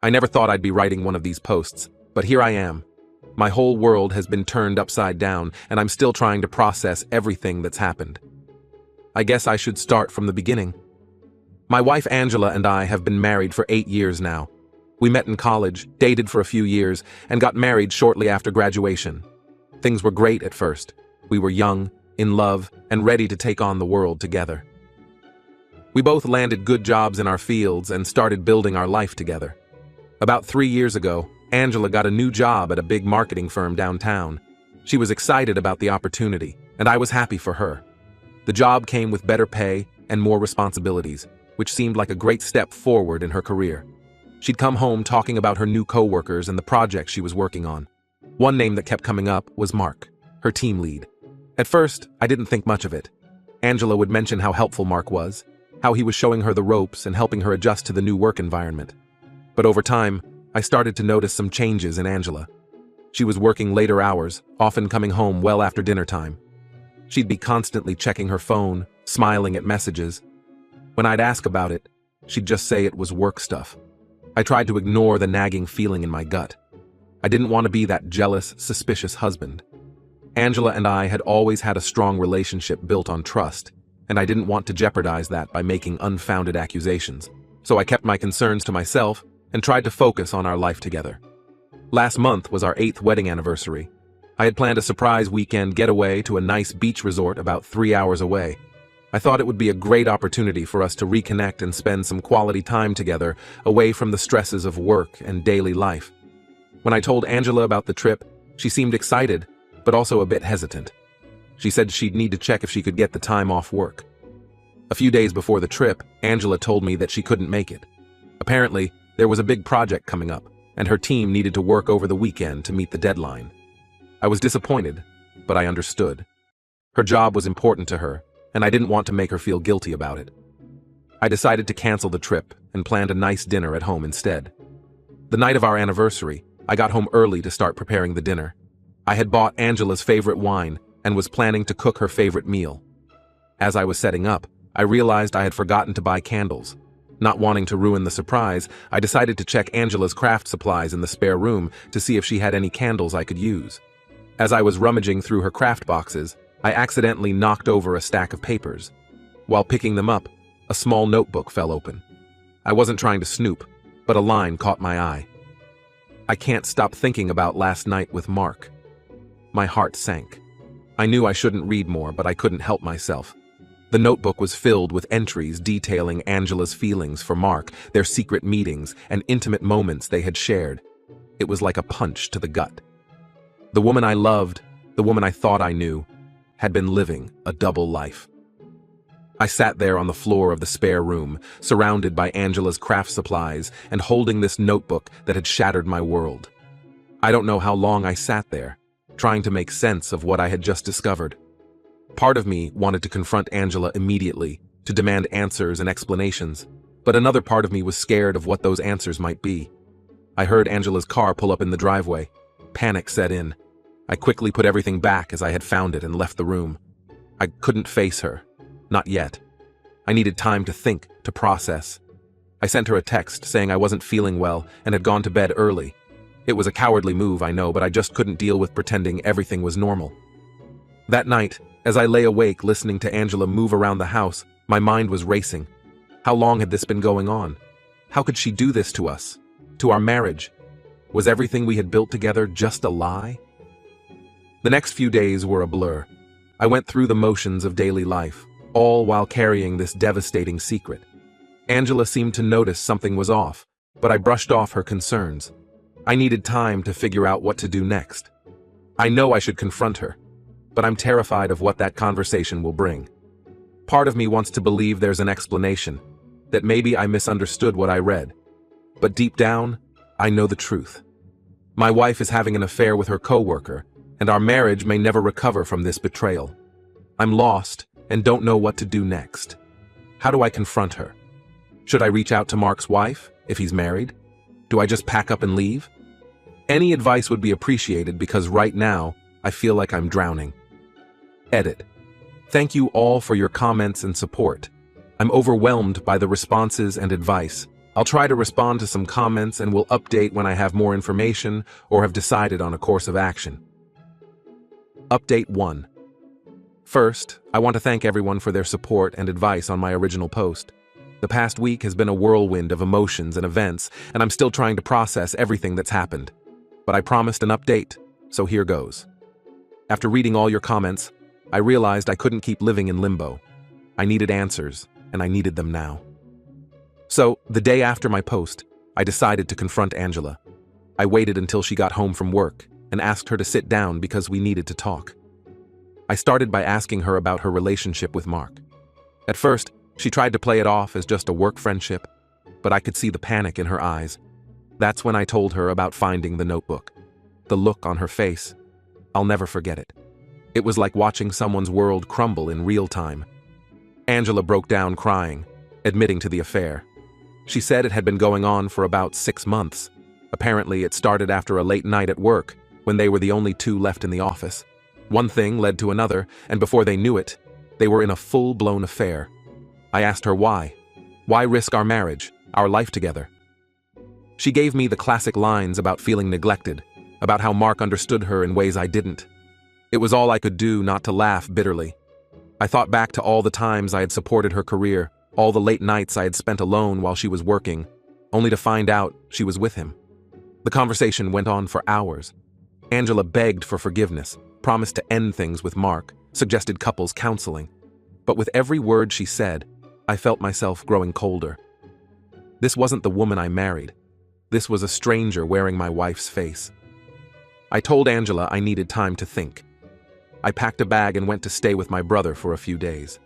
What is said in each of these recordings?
I never thought I'd be writing one of these posts, but here I am. My whole world has been turned upside down, and I'm still trying to process everything that's happened. I guess I should start from the beginning. My wife Angela and I have been married for 8 years now. We met in college, dated for a few years, and got married shortly after graduation. Things were great at first. We were young, in love, and ready to take on the world together. We both landed good jobs in our fields and started building our life together. About 3 years ago, Angela got a new job at a big marketing firm downtown. She was excited about the opportunity, and I was happy for her. The job came with better pay and more responsibilities, which seemed like a great step forward in her career. She'd come home talking about her new coworkers and the project she was working on. One name that kept coming up was Mark, her team lead. At first, I didn't think much of it. Angela would mention how helpful Mark was, how he was showing her the ropes and helping her adjust to the new work environment. But over time, I started to notice some changes in Angela. She was working later hours, often coming home well after dinner time. She'd be constantly checking her phone, smiling at messages. When I'd ask about it, she'd just say it was work stuff. I tried to ignore the nagging feeling in my gut. I didn't want to be that jealous, suspicious husband. Angela and I had always had a strong relationship built on trust, and I didn't want to jeopardize that by making unfounded accusations. So I kept my concerns to myself and tried to focus on our life together. Last month was our 8th wedding anniversary. I had planned a surprise weekend getaway to a nice beach resort about 3 hours away. I thought it would be a great opportunity for us to reconnect and spend some quality time together away from the stresses of work and daily life. When I told Angela about the trip, she seemed excited, but also a bit hesitant. She said she'd need to check if she could get the time off work. A few days before the trip, Angela told me that she couldn't make it. Apparently, there was a big project coming up, and her team needed to work over the weekend to meet the deadline. I was disappointed, but I understood. Her job was important to her, and I didn't want to make her feel guilty about it. I decided to cancel the trip and planned a nice dinner at home instead. The night of our anniversary, I got home early to start preparing the dinner. I had bought Angela's favorite wine and was planning to cook her favorite meal. As I was setting up, I realized I had forgotten to buy candles. Not wanting to ruin the surprise, I decided to check Angela's craft supplies in the spare room to see if she had any candles I could use. As I was rummaging through her craft boxes, I accidentally knocked over a stack of papers. While picking them up, a small notebook fell open. I wasn't trying to snoop, but a line caught my eye. "I can't stop thinking about last night with Mark." My heart sank. I knew I shouldn't read more, but I couldn't help myself. The notebook was filled with entries detailing Angela's feelings for Mark, their secret meetings, and intimate moments they had shared. It was like a punch to the gut. The woman I loved, the woman I thought I knew, had been living a double life. I sat there on the floor of the spare room, surrounded by Angela's craft supplies and holding this notebook that had shattered my world. I don't know how long I sat there, trying to make sense of what I had just discovered. Part of me wanted to confront Angela immediately, to demand answers and explanations, but another part of me was scared of what those answers might be. I heard Angela's car pull up in the driveway. Panic set in. I quickly put everything back as I had found it and left the room. I couldn't face her. Not yet. I needed time to think, to process. I sent her a text saying I wasn't feeling well and had gone to bed early. It was a cowardly move, I know, but I just couldn't deal with pretending everything was normal. That night, as I lay awake listening to Angela move around the house, my mind was racing. How long had this been going on? How could she do this to us? To our marriage? Was everything we had built together just a lie? The next few days were a blur. I went through the motions of daily life, all while carrying this devastating secret. Angela seemed to notice something was off, but I brushed off her concerns. I needed time to figure out what to do next. I know I should confront her, but I'm terrified of what that conversation will bring. Part of me wants to believe there's an explanation, that maybe I misunderstood what I read. But deep down, I know the truth. My wife is having an affair with her coworker, and our marriage may never recover from this betrayal. I'm lost and don't know what to do next. How do I confront her? Should I reach out to Mark's wife, if he's married? Do I just pack up and leave? Any advice would be appreciated because right now, I feel like I'm drowning. Edit. Thank you all for your comments and support. I'm overwhelmed by the responses and advice, I'll try to respond to some comments and will update when I have more information or have decided on a course of action. Update 1. First, I want to thank everyone for their support and advice on my original post. The past week has been a whirlwind of emotions and events, and I'm still trying to process everything that's happened. But I promised an update, so here goes. After reading all your comments, I realized I couldn't keep living in limbo. I needed answers, and I needed them now. So, the day after my post, I decided to confront Angela. I waited until she got home from work and asked her to sit down because we needed to talk. I started by asking her about her relationship with Mark. At first, she tried to play it off as just a work friendship, but I could see the panic in her eyes. That's when I told her about finding the notebook. The look on her face, I'll never forget it. It was like watching someone's world crumble in real time. Angela broke down crying, admitting to the affair. She said it had been going on for about 6 months. Apparently, it started after a late night at work, when they were the only two left in the office. One thing led to another, and before they knew it, they were in a full-blown affair. I asked her why. Why risk our marriage, our life together? She gave me the classic lines about feeling neglected, about how Mark understood her in ways I didn't. It was all I could do not to laugh bitterly. I thought back to all the times I had supported her career, all the late nights I had spent alone while she was working, only to find out she was with him. The conversation went on for hours. Angela begged for forgiveness, promised to end things with Mark, suggested couples counseling. But with every word she said, I felt myself growing colder. This wasn't the woman I married. This was a stranger wearing my wife's face. I told Angela I needed time to think. I packed a bag and went to stay with my brother for a few days.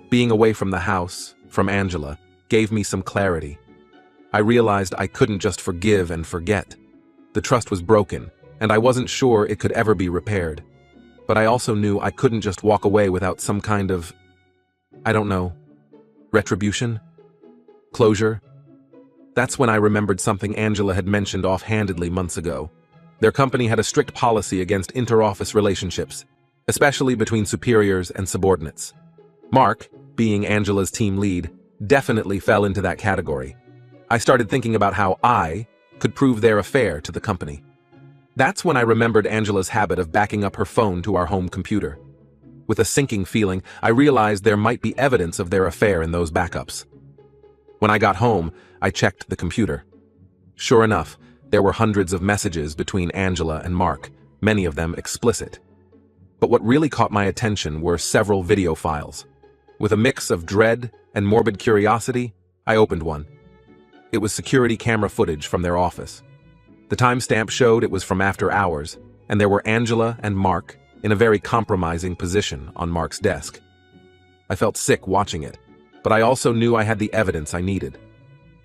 Being away from the house, from Angela, gave me some clarity. I realized I couldn't just forgive and forget. The trust was broken, and I wasn't sure it could ever be repaired. But I also knew I couldn't just walk away without some kind of, I don't know, retribution? Closure? That's when I remembered something Angela had mentioned offhandedly months ago. Their company had a strict policy against inter-office relationships, especially between superiors and subordinates. Mark, being Angela's team lead, definitely fell into that category. I started thinking about how I could prove their affair to the company. That's when I remembered Angela's habit of backing up her phone to our home computer. With a sinking feeling, I realized there might be evidence of their affair in those backups. When I got home, I checked the computer. Sure enough, there were hundreds of messages between Angela and Mark, many of them explicit. But what really caught my attention were several video files. With a mix of dread and morbid curiosity, I opened one. It was security camera footage from their office. The timestamp showed it was from after hours, and there were Angela and Mark in a very compromising position on Mark's desk. I felt sick watching it, but I also knew I had the evidence I needed.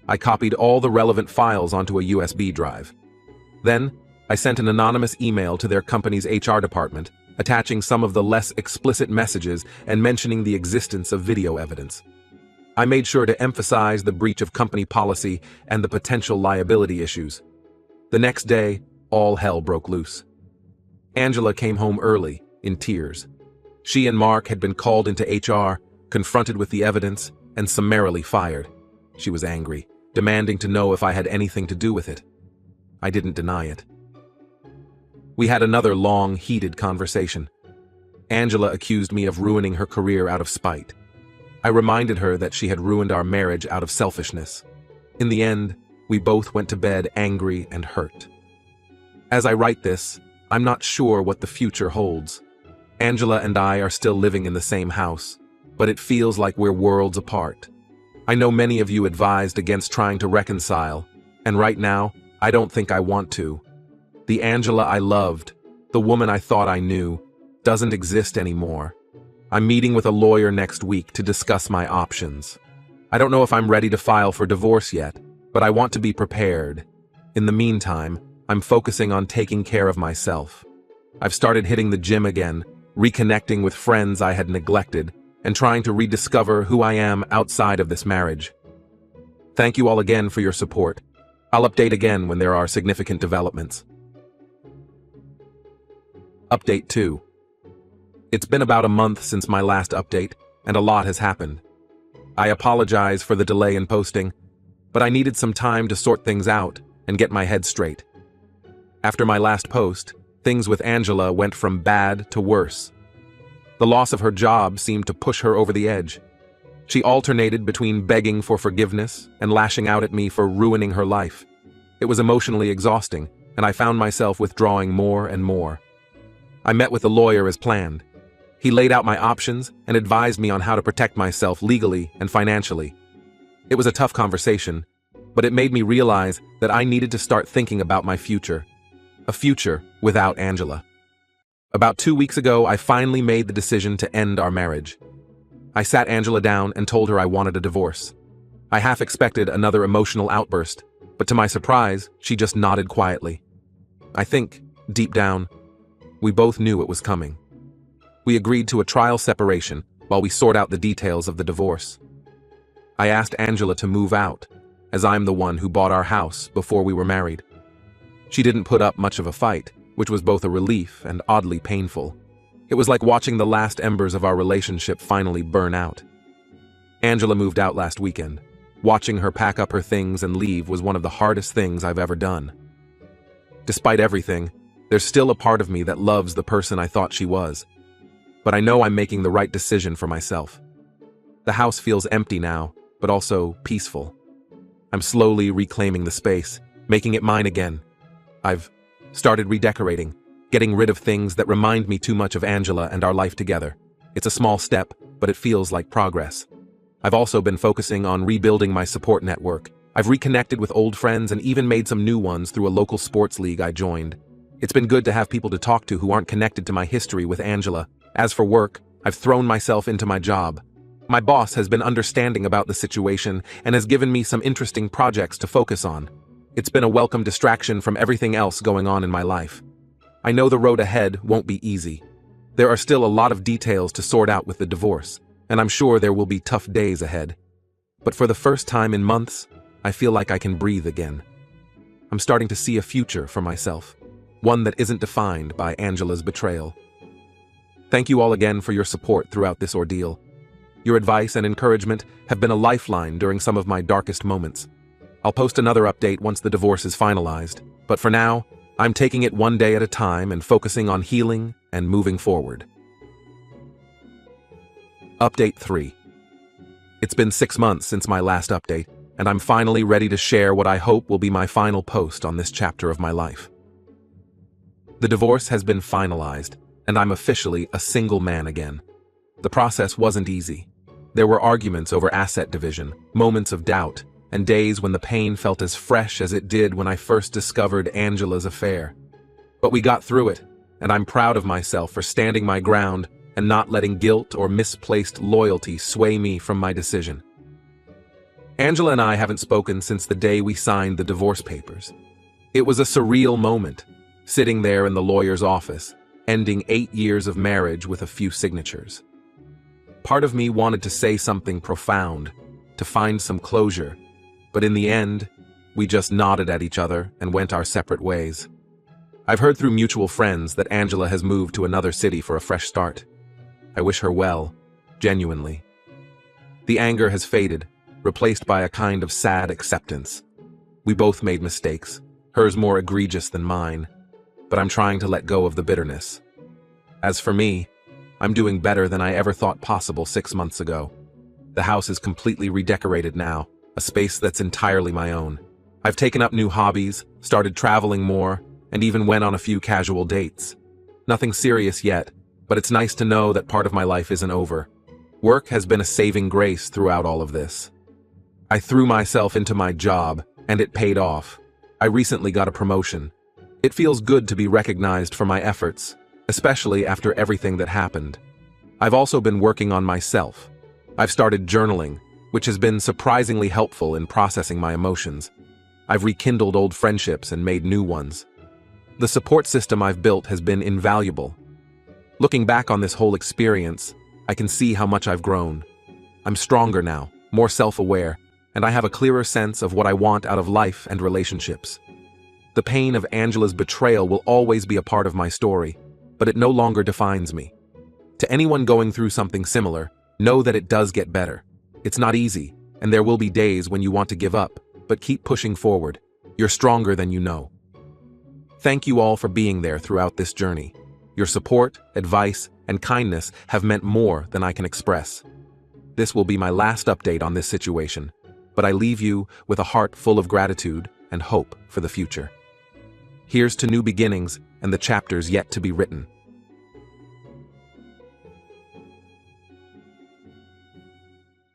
I copied all the relevant files onto a USB drive. Then, I sent an anonymous email to their company's HR department, attaching some of the less explicit messages and mentioning the existence of video evidence. I made sure to emphasize the breach of company policy and the potential liability issues. The next day, all hell broke loose. Angela came home early, in tears. She and Mark had been called into HR, confronted with the evidence, and summarily fired. She was angry, demanding to know if I had anything to do with it. I didn't deny it. We had another long, heated conversation. Angela accused me of ruining her career out of spite. I reminded her that she had ruined our marriage out of selfishness. In the end, we both went to bed angry and hurt. As I write this, I'm not sure what the future holds. Angela and I are still living in the same house, but it feels like we're worlds apart. I know many of you advised against trying to reconcile, and right now, I don't think I want to. The Angela I loved, the woman I thought I knew, doesn't exist anymore. I'm meeting with a lawyer next week to discuss my options. I don't know if I'm ready to file for divorce yet, but I want to be prepared. In the meantime, I'm focusing on taking care of myself. I've started hitting the gym again, reconnecting with friends I had neglected, and trying to rediscover who I am outside of this marriage. Thank you all again for your support. I'll update again when there are significant developments. Update 2. It's been about a month since my last update, and a lot has happened. I apologize for the delay in posting. but I needed some time to sort things out and get my head straight. After my last post, things with Angela went from bad to worse. The loss of her job seemed to push her over the edge. She alternated between begging for forgiveness and lashing out at me for ruining her life. It was emotionally exhausting, and I found myself withdrawing more and more. I met with the lawyer as planned. He laid out my options and advised me on how to protect myself legally and financially. It was a tough conversation, but it made me realize that I needed to start thinking about my future. A future without Angela. About 2 weeks ago, I finally made the decision to end our marriage. I sat Angela down and told her I wanted a divorce. I half expected another emotional outburst, but to my surprise, she just nodded quietly. I think, deep down, we both knew it was coming. We agreed to a trial separation while we sort out the details of the divorce. I asked Angela to move out, as I'm the one who bought our house before we were married. She didn't put up much of a fight, which was both a relief and oddly painful. It was like watching the last embers of our relationship finally burn out. Angela moved out last weekend. Watching her pack up her things and leave was one of the hardest things I've ever done. Despite everything, there's still a part of me that loves the person I thought she was. But I know I'm making the right decision for myself. The house feels empty now, but also peaceful. I'm slowly reclaiming the space, making it mine again. I've started redecorating, getting rid of things that remind me too much of Angela and our life together. It's a small step, but it feels like progress. I've also been focusing on rebuilding my support network. I've reconnected with old friends and even made some new ones through a local sports league I joined. It's been good to have people to talk to who aren't connected to my history with Angela. As for work, I've thrown myself into my job. My boss has been understanding about the situation and has given me some interesting projects to focus on. It's been a welcome distraction from everything else going on in my life. I know the road ahead won't be easy. There are still a lot of details to sort out with the divorce, and I'm sure there will be tough days ahead. But for the first time in months, I feel like I can breathe again. I'm starting to see a future for myself, one that isn't defined by Angela's betrayal. Thank you all again for your support throughout this ordeal. Your advice and encouragement have been a lifeline during some of my darkest moments. I'll post another update once the divorce is finalized, but for now, I'm taking it one day at a time and focusing on healing and moving forward. Update 3. It's been 6 months since my last update, and I'm finally ready to share what I hope will be my final post on this chapter of my life. The divorce has been finalized, and I'm officially a single man again. The process wasn't easy. There were arguments over asset division, moments of doubt, and days when the pain felt as fresh as it did when I first discovered Angela's affair. But we got through it, and I'm proud of myself for standing my ground and not letting guilt or misplaced loyalty sway me from my decision. Angela and I haven't spoken since the day we signed the divorce papers. It was a surreal moment, sitting there in the lawyer's office, ending 8 years of marriage with a few signatures. Part of me wanted to say something profound, to find some closure, but in the end, we just nodded at each other and went our separate ways. I've heard through mutual friends that Angela has moved to another city for a fresh start. I wish her well, genuinely. The anger has faded, replaced by a kind of sad acceptance. We both made mistakes, hers more egregious than mine, but I'm trying to let go of the bitterness. As for me, I'm doing better than I ever thought possible 6 months ago. The house is completely redecorated now, a space that's entirely my own. I've taken up new hobbies, started traveling more, and even went on a few casual dates. Nothing serious yet, but it's nice to know that part of my life isn't over. Work has been a saving grace throughout all of this. I threw myself into my job, and it paid off. I recently got a promotion. It feels good to be recognized for my efforts, especially after everything that happened. I've also been working on myself. I've started journaling, which has been surprisingly helpful in processing my emotions. I've rekindled old friendships and made new ones. The support system I've built has been invaluable. Looking back on this whole experience, I can see how much I've grown. I'm stronger now, more self-aware, and I have a clearer sense of what I want out of life and relationships. The pain of Angela's betrayal will always be a part of my story, but it no longer defines me. To anyone going through something similar, know that it does get better. It's not easy, and there will be days when you want to give up, but keep pushing forward. You're stronger than you know. Thank you all for being there throughout this journey. Your support, advice, and kindness have meant more than I can express. This will be my last update on this situation, but I leave you with a heart full of gratitude and hope for the future. Here's to new beginnings and the chapters yet to be written.